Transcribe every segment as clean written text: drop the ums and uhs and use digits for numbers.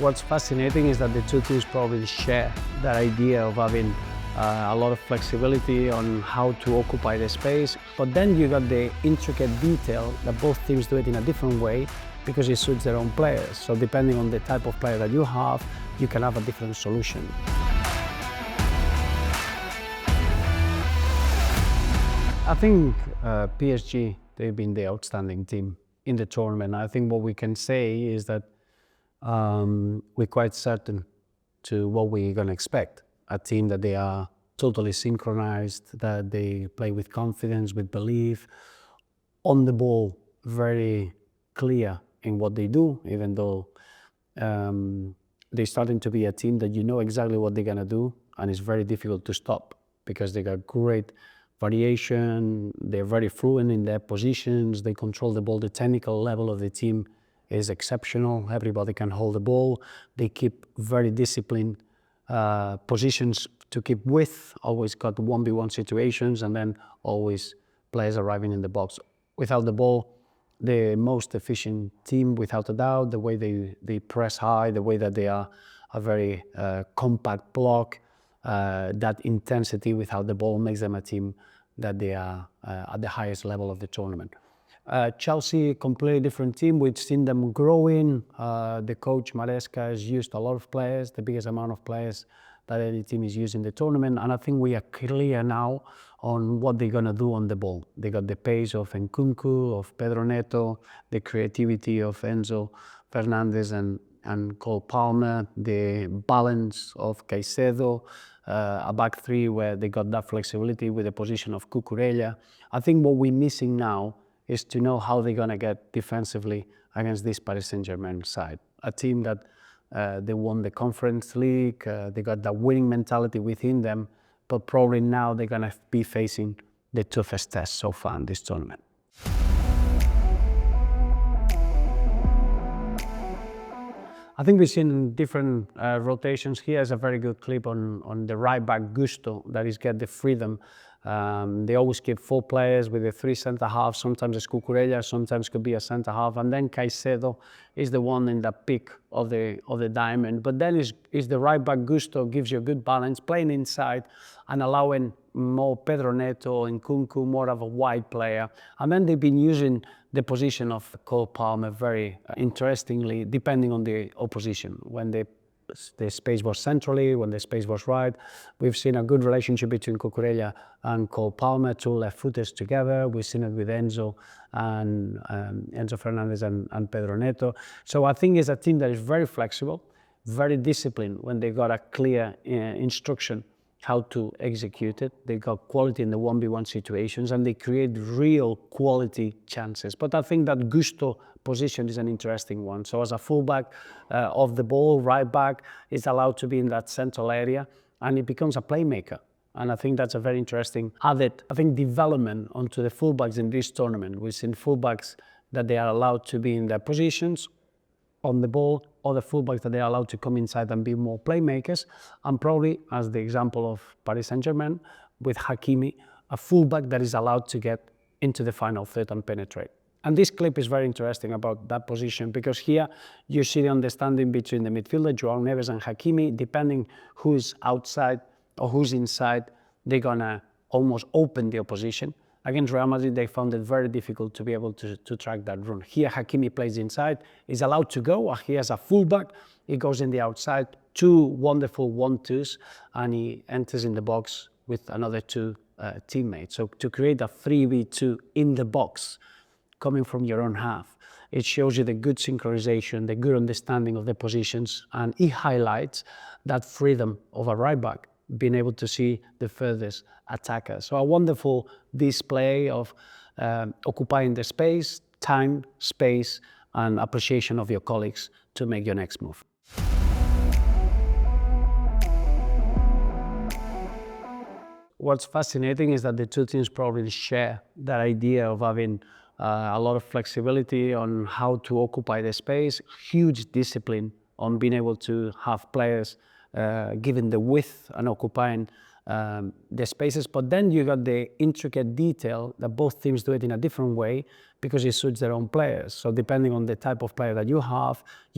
What's fascinating is that the two teams probably share that idea of having a lot of flexibility on how to occupy the space, but then you got the intricate detail that both teams do it in a different way because it suits their own players. So depending on the type of player that you have, you can have a different solution. I think PSG, they've been the outstanding team in the tournament. I think what we can say is that we're quite certain to what we're going to expect. A team that they are totally synchronized, that they play with confidence, with belief, on the ball, very clear in what they do, even though they're starting to be a team that you know exactly what they're going to do, and it's very difficult to stop because they got great variation, they're very fluent in their positions, they control the ball, the technical level of the team is exceptional, everybody can hold the ball, they keep very disciplined positions to keep with, always got 1v1 situations, and then always players arriving in the box. Without the ball, the most efficient team without a doubt, the way they press high, the way that they are a very compact block, that intensity without the ball makes them a team that they are at the highest level of the tournament. Chelsea, completely different team. We've seen them growing. The coach Maresca has used a lot of players, the biggest amount of players that any team is using in the tournament. And I think we are clear now on what they're going to do on the ball. They got the pace of Nkunku, of Pedro Neto, the creativity of Enzo Fernandez and Cole Palmer, the balance of Caicedo, a back three where they got that flexibility with the position of Cucurella. I think what we're missing now is to know how they're going to get defensively against this Paris Saint-Germain side. A team that they won the Conference League, they got that winning mentality within them, but probably now they're going to be facing the toughest test so far in this tournament. I think we've seen different rotations. Here's a very good clip on the right back Gusto, that is get the freedom. They always keep 4 players with the 3 centre halves. Sometimes it's Cucurella, sometimes could be a centre half, and then Caicedo is the one in the peak of the diamond. But then is the right back Gusto, gives you a good balance, playing inside and allowing more Pedro Neto and Nkunku, more of a wide player. And then they've been using the position of Cole Palmer very interestingly, depending on the opposition. When the space was centrally, when the space was right, we've seen a good relationship between Cucurella and Cole Palmer, 2 left footers together. We've seen it with Enzo and Enzo Fernandez and Pedro Neto. So I think it's a team that is very flexible, very disciplined when they got a clear instruction how to execute it. They got quality in the 1v1 situations and they create real quality chances. But I think that Gusto position is an interesting one. So as a fullback of the ball, right back is allowed to be in that central area and it becomes a playmaker. And I think that's a very interesting added, development onto the fullbacks in this tournament. We've seen fullbacks that they are allowed to be in their positions on the ball, or the fullbacks that they are allowed to come inside and be more playmakers. And probably, as the example of Paris Saint-Germain, with Hakimi, a fullback that is allowed to get into the final third and penetrate. And this clip is very interesting about that position because here you see the understanding between the midfielder, João Neves and Hakimi. Depending who's outside or who's inside, they're gonna almost open the opposition. Against Real Madrid, they found it very difficult to be able to track that run. Here, Hakimi plays inside, is allowed to go. He has a fullback, he goes in the outside, 2 wonderful 1-2s, and he enters in the box with another 2 teammates. So to create a 3v2 in the box, coming from your own half, it shows you the good synchronization, the good understanding of the positions, and it highlights that freedom of a right back, being able to see the furthest attacker. So a wonderful display of occupying the space, time, space, and appreciation of your colleagues to make your next move. What's fascinating is that the two teams probably share that idea of having a lot of flexibility on how to occupy the space, huge discipline on being able to have players given the width and occupying the spaces. But then you got the intricate detail that both teams do it in a different way because it suits their own players. So depending on the type of player that you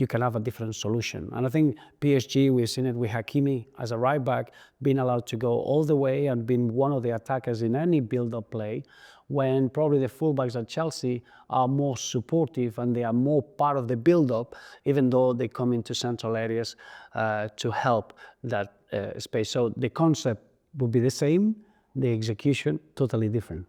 can have a different solution. And I think PSG, we've seen it with Hakimi as a right back, being allowed to go all the way and being one of the attackers in any build-up play, when probably the fullbacks at Chelsea are more supportive and they are more part of the build-up, even though they come into central areas to help that space. So the concept would be the same, the execution totally different.